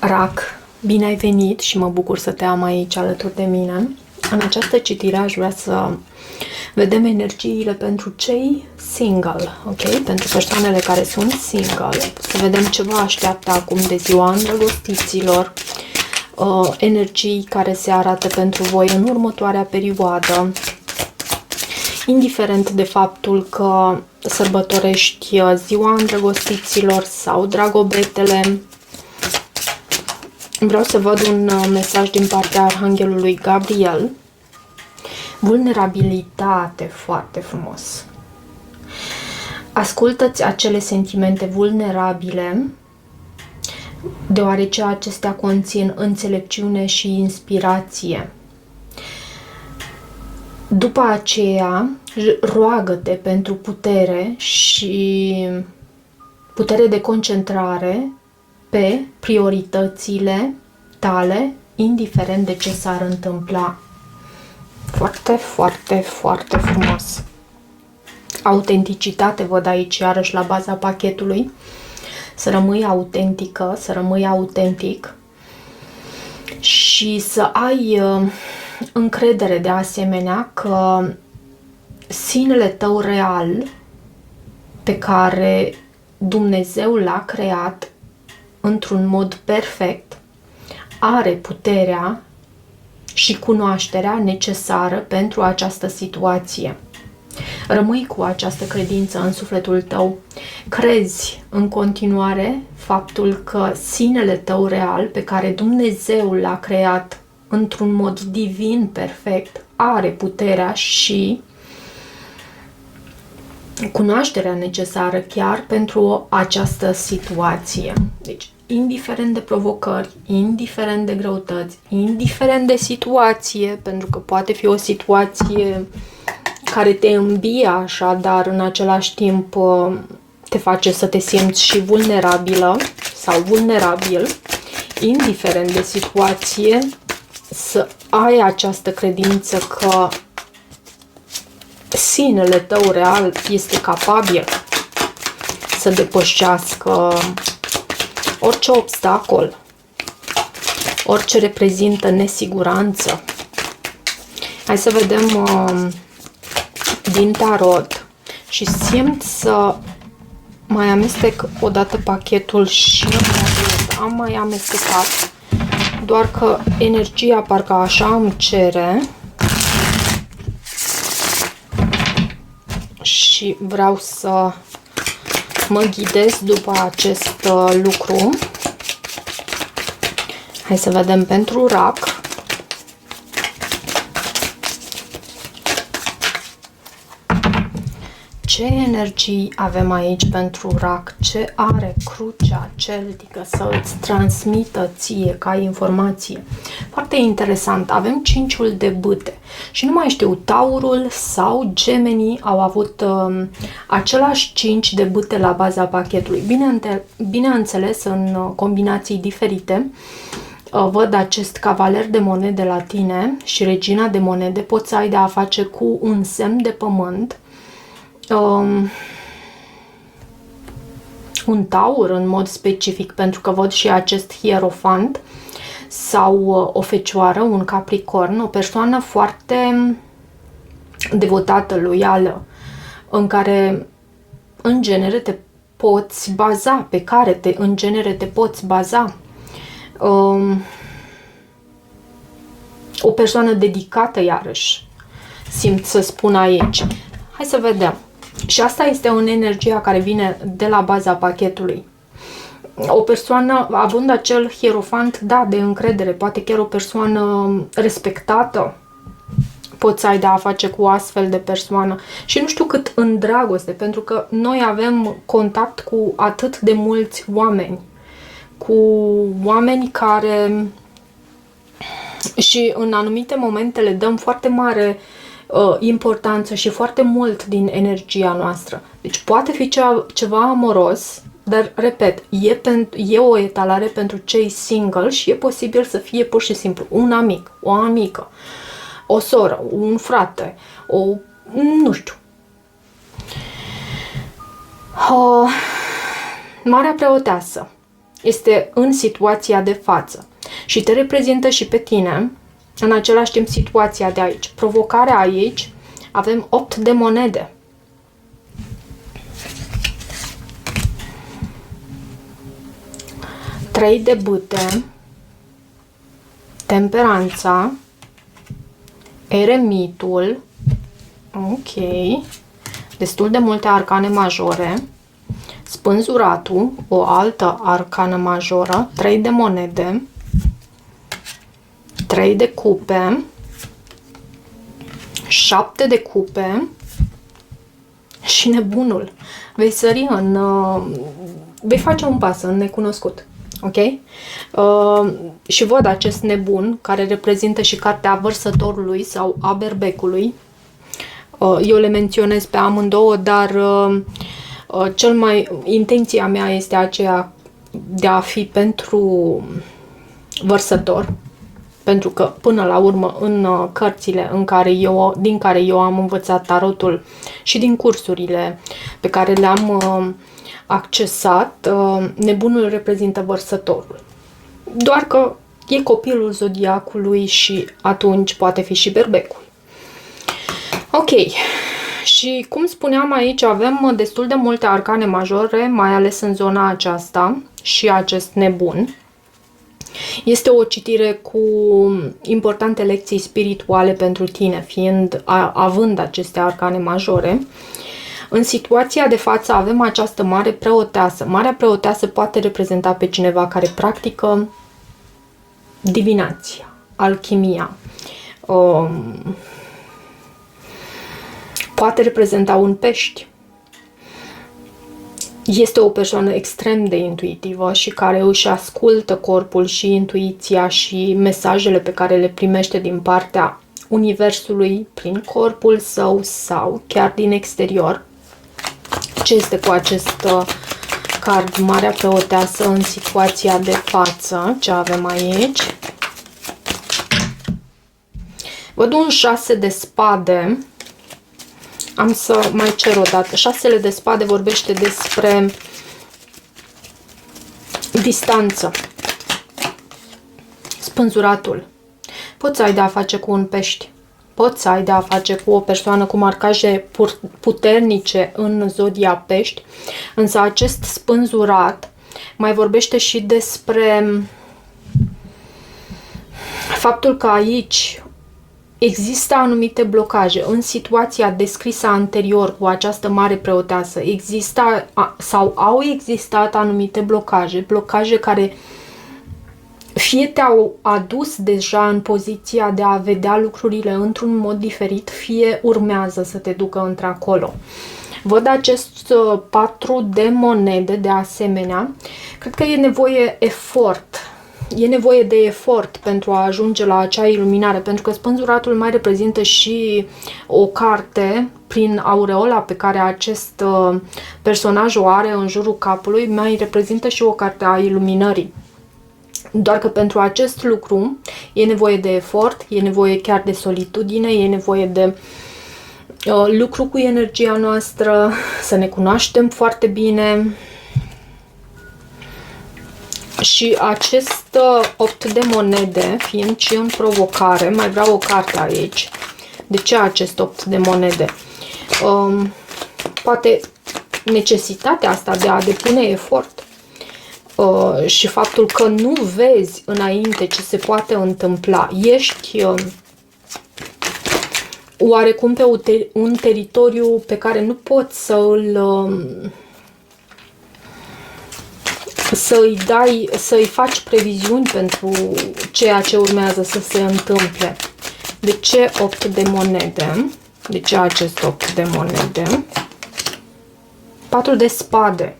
Rac, bine ai venit și mă bucur să te am aici alături de mine. În această citire aș vrea să vedem energiile pentru cei single, ok? Pentru persoanele care sunt single, să vedem ce vă așteaptă acum de ziua îndrăgostiților, energii care se arată pentru voi în următoarea perioadă, indiferent de faptul că sărbătorești ziua îndrăgostiților sau dragobetele. Vreau să văd un mesaj din partea Arhanghelului Gabriel. Vulnerabilitate, foarte frumos. Ascultă-ți acele sentimente vulnerabile, deoarece acestea conțin înțelepciune și inspirație. După aceea, roagă-te pentru putere și putere de concentrare pe prioritățile tale, indiferent de ce s-ar întâmpla. Foarte, foarte, foarte frumos. Autenticitate văd aici, iarăși la baza pachetului. Să rămâi autentică, să rămâi autentic și să ai încredere de asemenea că sinele tău real pe care Dumnezeu l-a creat într-un mod perfect are puterea și cunoașterea necesară pentru această situație. Rămâi cu această credință în sufletul tău. Crezi în continuare faptul că sinele tău real, pe care Dumnezeu l-a creat într-un mod divin perfect, are puterea și cunoașterea necesară chiar pentru această situație. Deci, indiferent de provocări, indiferent de greutăți, indiferent de situație, pentru că poate fi o situație care te îmbie așa, dar în același timp te face să te simți și vulnerabilă sau vulnerabil, indiferent de situație, să ai această credință că sinele tău real este capabil să depășească orice obstacol, orice reprezintă nesiguranță. Hai să vedem din tarot și simt să mai amestec odată pachetul și am mai amestecat, doar că energia parcă așa îmi cere și vreau să mă ghidez după acest lucru. Hai să vedem pentru Rac. Ce energii avem aici pentru Rac? Ce are crucea celtică să îți transmită ție ca informație? Foarte interesant. Avem 5-ul de bâte. Și nu mai știu, Taurul sau Gemenii au avut același 5 de bâte la baza pachetului. Bineînțeles, în combinații diferite. Văd acest cavaler de monede la tine și regina de monede. Poți să ai de a face cu un semn de pământ. Un taur în mod specific, pentru că văd și acest hierofant, sau o fecioară, un capricorn, o persoană foarte devotată, loială, în care în genere te poți baza, pe care în genere te poți baza. O persoană dedicată, iarăși, simt să spun aici. Hai să vedem. Și asta este în energia care vine de la baza pachetului. O persoană, având acel hierofant, da, de încredere, poate chiar o persoană respectată, poți să ai de a face cu o astfel de persoană. Și nu știu cât în dragoste, pentru că noi avem contact cu atât de mulți oameni. Cu oameni care și în anumite momente le dăm foarte mare importanță și foarte mult din energia noastră. Deci poate fi ceva amoros, dar, repet, e o etalare pentru cei single și e posibil să fie pur și simplu un amic, o amică, o soră, un frate, nu știu. Marea Preoteasă. este în situația de față și te reprezintă și pe tine, în același timp situația de aici. Provocarea aici, avem 8 de monede. Trei de bâte, temperanța, eremitul, ok, destul de multe arcane majore, spânzuratul, o altă arcană majoră, 3 de monede, 3 de cupe, 7 de cupe și nebunul. Vei sări în... vei face un pas în necunoscut. Ok? Și văd acest nebun care reprezintă și cartea vărsătorului sau a berbecului. Eu le menționez pe amândouă, dar intenția mea este aceea de a fi pentru vărsător. Pentru că, până la urmă, în cărțile din care eu am învățat tarotul și din cursurile pe care le-am accesat, nebunul reprezintă vărsătorul. Doar că e copilul zodiacului și atunci poate fi și berbecul. Ok. Și cum spuneam aici, avem destul de multe arcane majore, mai ales în zona aceasta și acest nebun. Este o citire cu importante lecții spirituale pentru tine, având aceste arcane majore. În situația de față avem această mare preoteasă. Marea preoteasă poate reprezenta pe cineva care practică divinația, alchimia. Poate reprezenta un pești. Este o persoană extrem de intuitivă și care își ascultă corpul și intuiția și mesajele pe care le primește din partea universului prin corpul său sau chiar din exterior. Ce este cu acest card, Marea Preoteasă, în situația de față? Ce avem aici? Văd un 6 de spade. Am să mai cer o dată. 6 de spade vorbește despre distanță. Spânzuratul. Poți să ai de a face cu un pești. Poți să ai de a face cu o persoană cu marcaje puternice în zodia pești. Însă acest spânzurat mai vorbește și despre faptul că aici există anumite blocaje. În situația descrisă anterior cu această mare preoteasă sau au existat anumite blocaje care fie te-au adus deja în poziția de a vedea lucrurile într-un mod diferit, fie urmează să te ducă într-acolo. Văd acest 4 de monede de asemenea. Cred că e nevoie de efort pentru a ajunge la acea iluminare, pentru că spânzuratul mai reprezintă și o carte prin aureola pe care acest personaj o are în jurul capului, mai reprezintă și o carte a iluminării. Doar că pentru acest lucru e nevoie de efort, e nevoie chiar de solitudine, e nevoie de lucru cu energia noastră, să ne cunoaștem foarte bine. Și acest 8 de monede, fiind și în provocare, mai vreau o carte aici. De ce acest 8 de monede? Poate necesitatea asta de a depune efort și faptul că nu vezi înainte ce se poate întâmpla. Ești oarecum pe un teritoriu pe care nu poți să-i faci previziuni pentru ceea ce urmează să se întâmple. De ce 8 de monede? De ce acest 8 de monede? 4 de spade.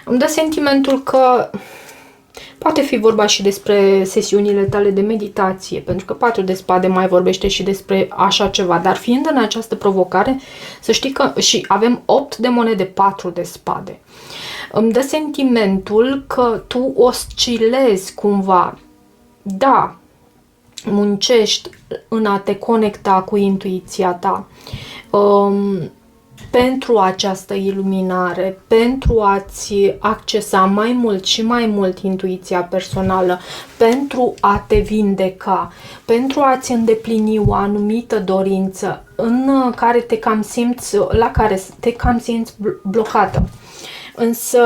Îmi dă sentimentul că poate fi vorba și despre sesiunile tale de meditație, pentru că 4 de spade mai vorbește și despre așa ceva, dar fiind în această provocare, să știi că și avem 8 de monede, 4 de spade. Îmi dă sentimentul că tu oscilezi cumva. Da, muncești în a te conecta cu intuiția ta. pentru această iluminare, pentru a-ți accesa mai mult și mai mult intuiția personală, pentru a te vindeca, pentru a-ți îndeplini o anumită dorință în care la care te cam simți blocată. Însă,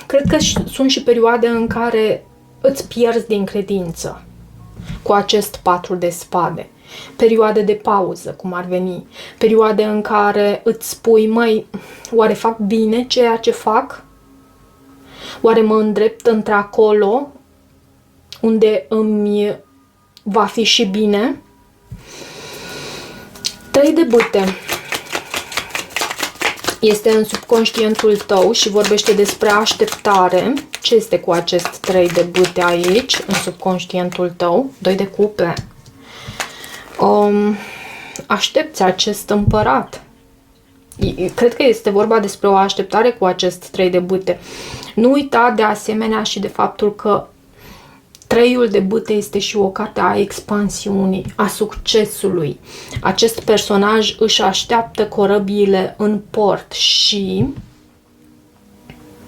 cred că sunt și perioade în care îți pierzi din credință cu acest 4 de spade. Perioade de pauză, cum ar veni. Perioade în care îți spui, măi, oare fac bine ceea ce fac? Oare mă îndrept într-acolo unde îmi va fi și bine? 3 de bâte. Este în subconștientul tău și vorbește despre așteptare. Ce este cu acest 3 de bâte aici, în subconștientul tău? 2 de cupe. Aștepți acest împărat. Cred că este vorba despre o așteptare cu acest 3 de bâte. Nu uita de asemenea și de faptul că 3-ul de bâte este și o carte a expansiunii, a succesului. Acest personaj își așteaptă corăbiile în port și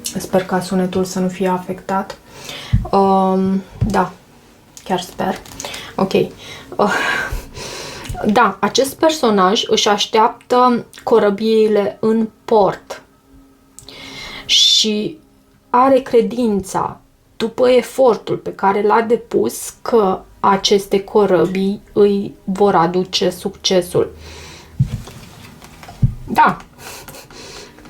sper ca sunetul să nu fie afectat. Da, chiar sper. Ok. Da, acest personaj își așteaptă corăbiile în port și are credința, după efortul pe care l-a depus, că aceste corăbii îi vor aduce succesul. Da,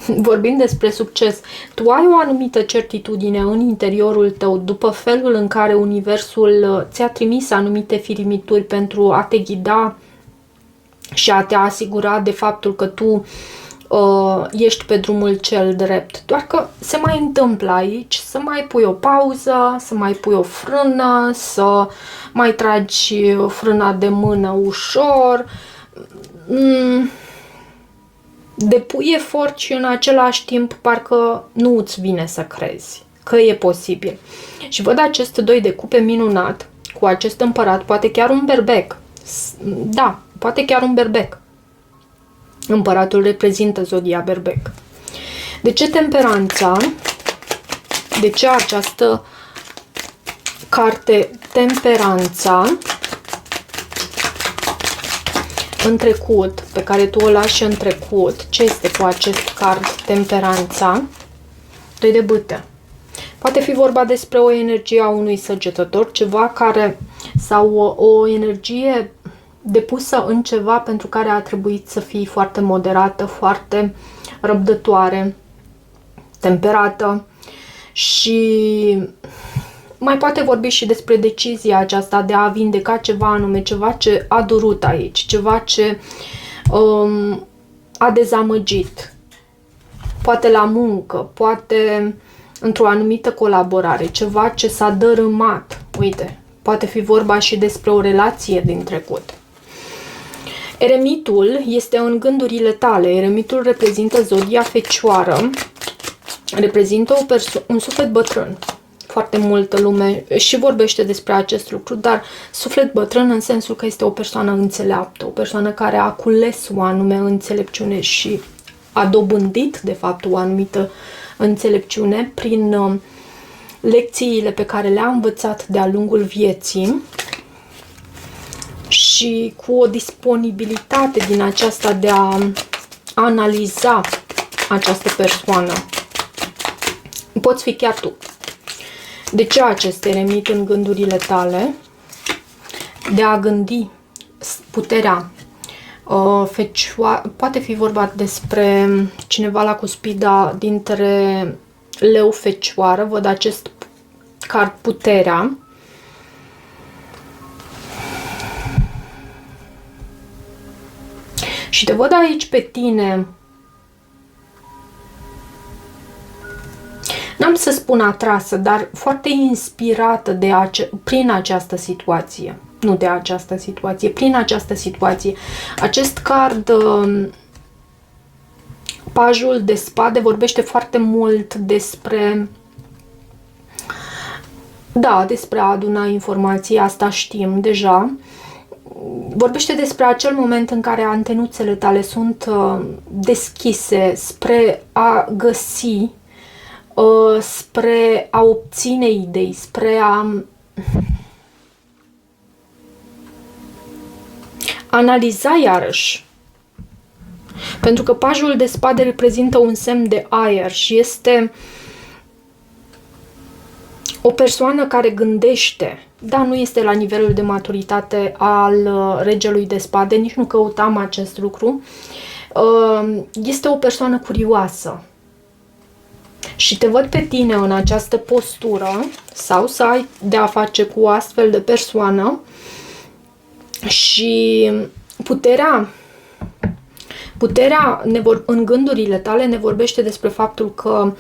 vorbim despre succes. Tu ai o anumită certitudine în interiorul tău după felul în care universul ți-a trimis anumite firimituri pentru a te ghida și a te asigura de faptul că tu ești pe drumul cel drept. Doar că se mai întâmplă aici să mai pui o pauză, să mai pui o frână, să mai tragi frâna de mână ușor. Depui efort și în același timp parcă nu îți vine să crezi că e posibil. Și văd acest 2 de cupe minunat cu acest împărat, poate chiar un berbec. Da, poate chiar un berbec. Împăratul reprezintă zodia berbec. De ce temperanța? De ce această carte temperanța în trecut, pe care tu o lași în trecut? Ce este cu acest card temperanța? 2 de bâte. Poate fi vorba despre o energie a unui săgetător, ceva care, sau o energie depusă în ceva pentru care a trebuit să fii foarte moderată, foarte răbdătoare, temperată, și mai poate vorbi și despre decizia aceasta de a vindeca ceva anume, ceva ce a durut aici, ceva ce a dezamăgit, poate la muncă, poate într-o anumită colaborare, ceva ce s-a dărâmat. Uite, poate fi vorba și despre o relație din trecut. Eremitul este în gândurile tale. Eremitul reprezintă zodia Fecioară, reprezintă un suflet bătrân. Foarte multă lume și vorbește despre acest lucru, dar suflet bătrân în sensul că este o persoană înțeleaptă, o persoană care a cules o anume înțelepciune și a dobândit, de fapt, o anumită înțelepciune prin lecțiile pe care le-a învățat de-a lungul vieții și cu o disponibilitate din aceasta de a analiza această persoană. Poți fi chiar tu. De ce acest eremit în gândurile tale? De a gândi puterea poate fi vorba despre cineva la cuspida dintre leu fecioară. Văd acest card puterea. Și te văd aici pe tine, n-am să spun atrasă, dar foarte inspirată prin această situație. Nu de această situație, prin această situație. Acest card, pajul de spade, vorbește foarte mult despre, da, despre a aduna informații, asta știm deja. Vorbește despre acel moment în care antenuțele tale sunt deschise spre a găsi, spre a obține idei, spre a analiza iarăși. Pentru că pajul de spade reprezintă un semn de aer și este o persoană care gândește. Da, nu este la nivelul de maturitate al regelui de spade, nici nu căutam acest lucru. Este o persoană curioasă. Și te văd pe tine în această postură sau să ai de a face cu o astfel de persoană și puterea în gândurile tale ne vorbește despre faptul că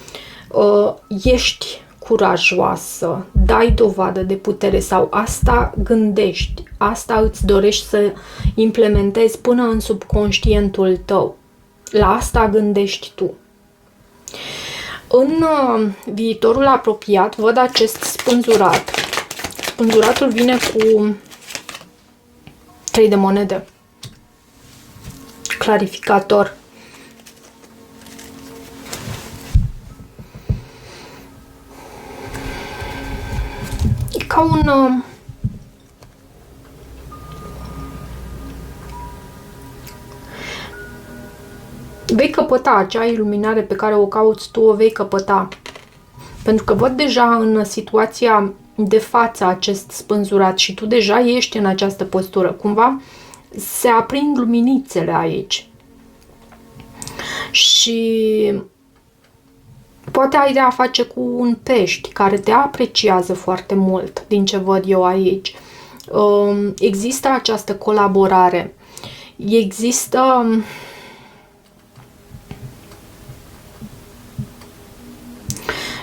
ești curajoasă, dai dovadă de putere sau asta gândești, asta îți dorești să implementezi până în subconștientul tău. La asta gândești tu. În viitorul apropiat văd acest spânzurat. Spânzuratul vine cu 3 de monede. Clarificator. E ca un vei căpăta acea iluminare pe care o cauți tu, o vei căpăta. Pentru că văd deja în situația de față acest spânzurat și tu deja ești în această postură. Cumva se aprind luminițele aici. Și poate ai de a face cu un pești care te apreciază foarte mult, din ce văd eu aici. Există această colaborare. Există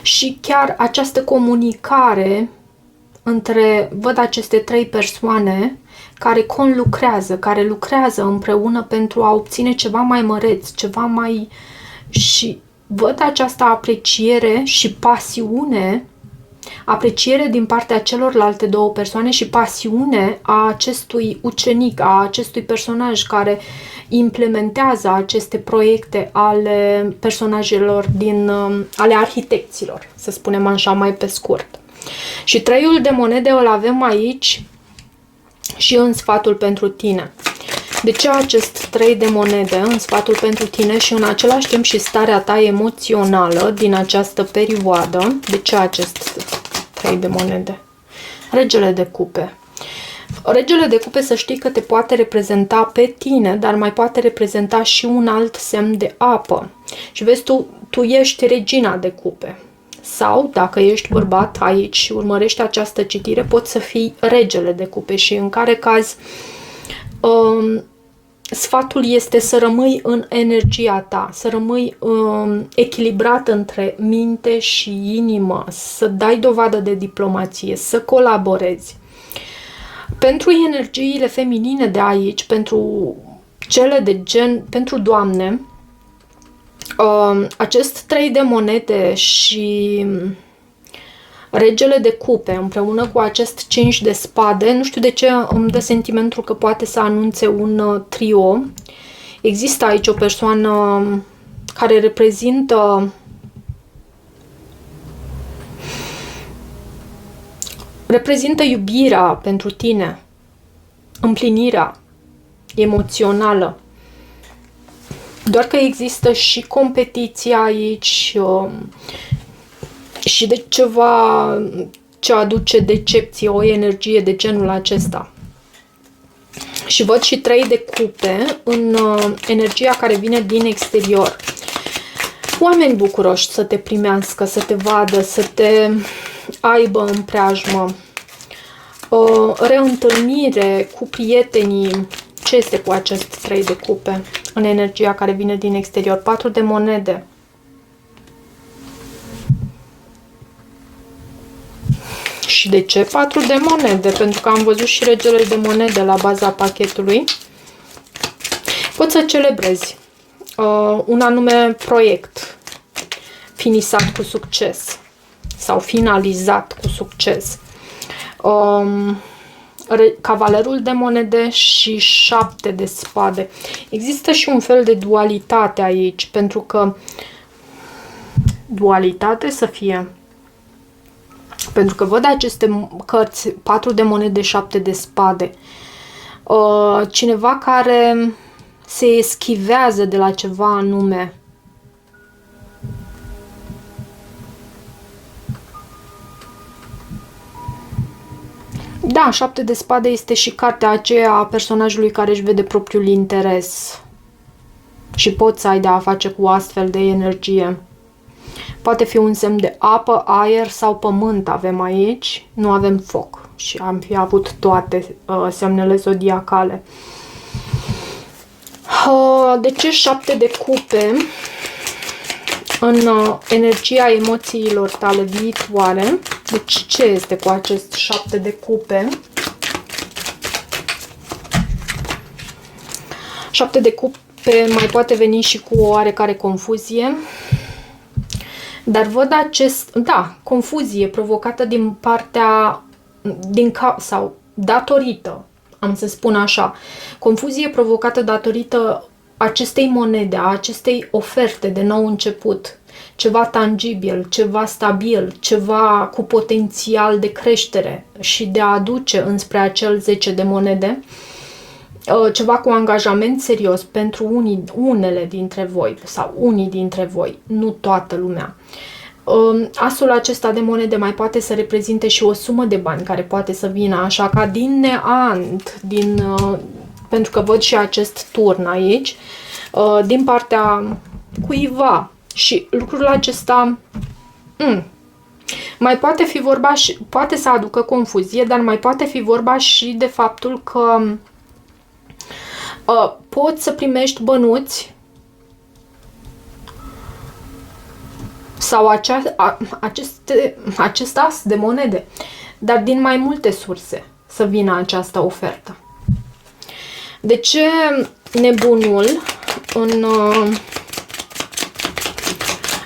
și chiar această comunicare între, văd aceste 3 persoane care conlucrează, care lucrează împreună pentru a obține ceva mai măreț, ceva mai... și văd această apreciere și pasiune, apreciere din partea celorlalte 2 persoane și pasiune a acestui ucenic, a acestui personaj care implementează aceste proiecte ale personajelor ale arhitecților, să spunem așa mai pe scurt. Și 3-ul de monede îl avem aici și în sfatul pentru tine. De ce acest 3 de monede în sfatul pentru tine și în același timp și starea ta emoțională din această perioadă? De ce acest 3 de monede? Regele de cupe. Regele de cupe, să știi că te poate reprezenta pe tine, dar mai poate reprezenta și un alt semn de apă. Și vezi, tu ești regina de cupe. Sau, dacă ești bărbat aici și urmărești această citire, poți să fii regele de cupe și în care caz sfatul este să rămâi în energia ta, să rămâi echilibrat între minte și inimă, să dai dovadă de diplomație, să colaborezi. Pentru energiile feminine de aici, pentru cele de gen, pentru doamne, acest 3 de monede și regele de cupe împreună cu acest 5 de spade, nu știu de ce îmi dă sentimentul că poate să anunțe un trio. Există aici o persoană care reprezintă iubirea pentru tine, împlinirea emoțională. Doar că există și competiția aici și de ceva ce aduce decepție, o energie de genul acesta. Și văd și 3 de cupe în energia care vine din exterior. Oameni bucuroși să te primească, să te vadă, să te aibă în preajmă. O reîntâlnire cu prietenii. Ce este cu acest 3 de cupe în energia care vine din exterior? 4 de monede. Și de ce 4 de monede? Pentru că am văzut și regele de monede la baza pachetului. Poți să celebrezi un anume proiect finisat cu succes sau finalizat cu succes. Cavalerul de monede și 7 de spade. Există și un fel de dualitate aici, pentru că dualitate să fie. Pentru că văd aceste cărți, 4 de monede, 7 de spade. Cineva care se eschivează de la ceva anume. Da, 7 de spade este și cartea aceea a personajului care își vede propriul interes. Și poți să ai de a face cu astfel de energie. Poate fi un semn de apă, aer sau pământ avem aici. Nu avem foc. Și am fi avut toate semnele zodiacale. De ce 7 de cupe în energia emoțiilor tale viitoare? Deci ce este cu acest 7 de cupe? 7 de cupe mai poate veni și cu o oarecare confuzie. Dar văd confuzie provocată din partea, sau datorită, am să spun așa, confuzie provocată datorită acestei monede, a acestei oferte de nou început, ceva tangibil, ceva stabil, ceva cu potențial de creștere și de a aduce înspre acel 10 de monede, ceva cu angajament serios pentru unele dintre voi sau unii dintre voi, nu toată lumea. Asul acesta de monede mai poate să reprezinte și o sumă de bani care poate să vină așa ca din neant, pentru că văd și acest turn aici, din partea cuiva. Și lucrul acesta mai poate fi vorba și poate să aducă confuzie, dar mai poate fi vorba și de faptul că poți să primești bănuți sau acest as de monede, dar din mai multe surse să vină această ofertă. De ce nebunul în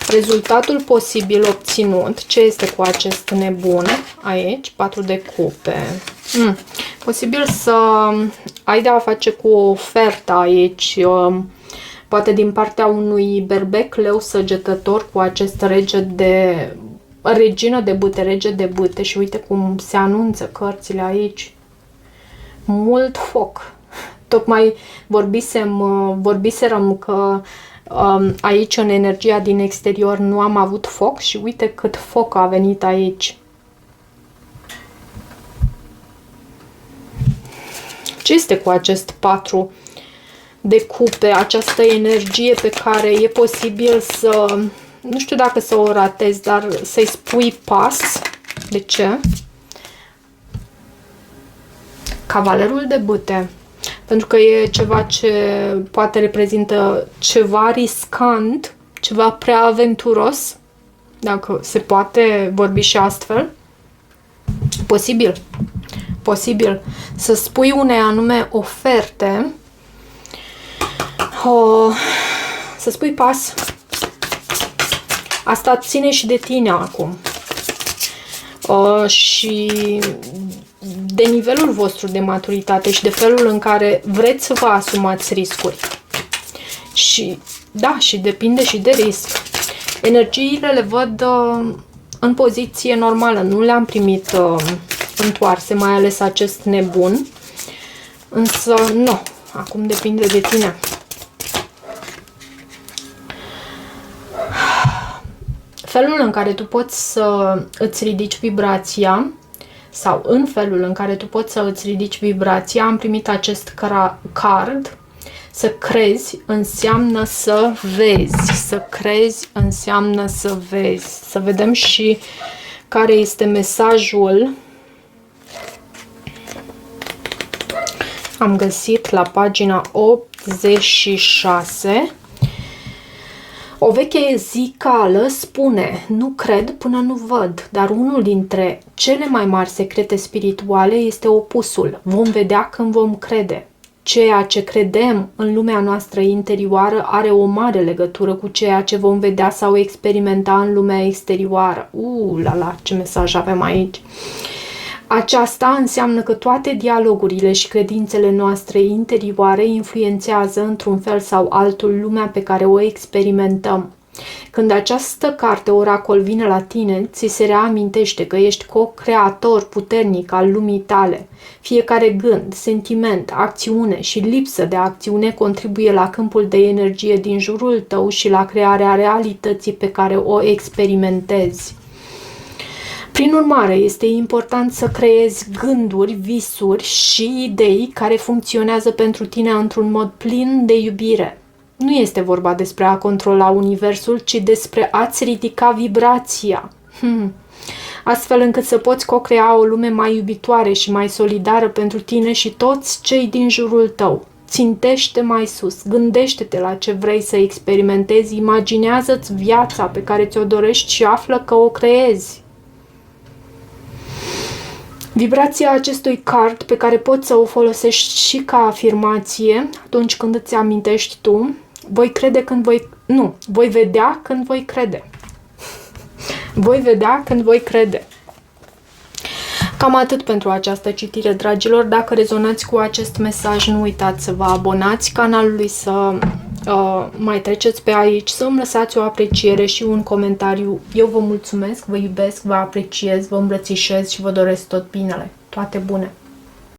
rezultatul posibil obținut? Ce este cu acest nebun aici? 4 de cupe. Posibil să ai de a face cu o ofertă aici, poate din partea unui berbec, leu săgetător, cu acest regină de bâte, rege de bâte. Și uite cum se anunță cărțile aici. Mult foc. Tocmai vorbiserăm că aici în energia din exterior nu am avut foc și uite cât foc a venit aici. Ce este cu acest 4 de cupe, această energie pe care e posibil să, nu știu dacă să o ratezi, dar să-i spui pas? De ce? Cavalerul de bâte. Pentru că e ceva ce poate reprezintă ceva riscant, ceva prea aventuros, dacă se poate vorbi și astfel. Posibil să spui unei anume oferte, să spui pas. Asta ține și de tine acum. Și de nivelul vostru de maturitate și de felul în care vreți să vă asumați riscuri. Și da, și depinde și de risc. Energiile le văd în poziție normală, nu le-am primit întoarse, mai ales acest nebun. Însă, nu, acum depinde de tine. Felul în care tu poți să îți ridici vibrația, sau în felul în care tu poți să îți ridici vibrația, am primit acest card. Să crezi înseamnă să vezi. Să crezi înseamnă să vezi. Să vedem și care este mesajul. Am găsit la pagina 86. O veche zicală spune: nu cred până nu văd, dar unul dintre cele mai mari secrete spirituale este opusul. Vom vedea când vom crede. Ceea ce credem în lumea noastră interioară are o mare legătură cu ceea ce vom vedea sau experimenta în lumea exterioară. La, ce mesaj avem aici! Aceasta înseamnă că toate dialogurile și credințele noastre interioare influențează într-un fel sau altul lumea pe care o experimentăm. Când această carte oracol vine la tine, ți se reamintește că ești co-creator puternic al lumii tale. Fiecare gând, sentiment, acțiune și lipsă de acțiune contribuie la câmpul de energie din jurul tău și la crearea realității pe care o experimentezi. Prin urmare, este important să creezi gânduri, visuri și idei care funcționează pentru tine într-un mod plin de iubire. Nu este vorba despre a controla universul, ci despre a-ți ridica vibrația. Astfel încât să poți co-crea o lume mai iubitoare și mai solidară pentru tine și toți cei din jurul tău. Țintește mai sus, gândește-te la ce vrei să experimentezi, imaginează-ți viața pe care ți-o dorești și află că o creezi. Vibrația acestui card, pe care poți să o folosești și ca afirmație atunci când îți amintești tu, voi vedea când voi crede. Voi vedea când voi crede. Cam atât pentru această citire, dragilor. Dacă rezonați cu acest mesaj, nu uitați să vă abonați canalului, să mai treceți pe aici, să îmi lăsați o apreciere și un comentariu. Eu vă mulțumesc, vă iubesc, vă apreciez, vă îmbrățișez și vă doresc tot binele. Toate bune!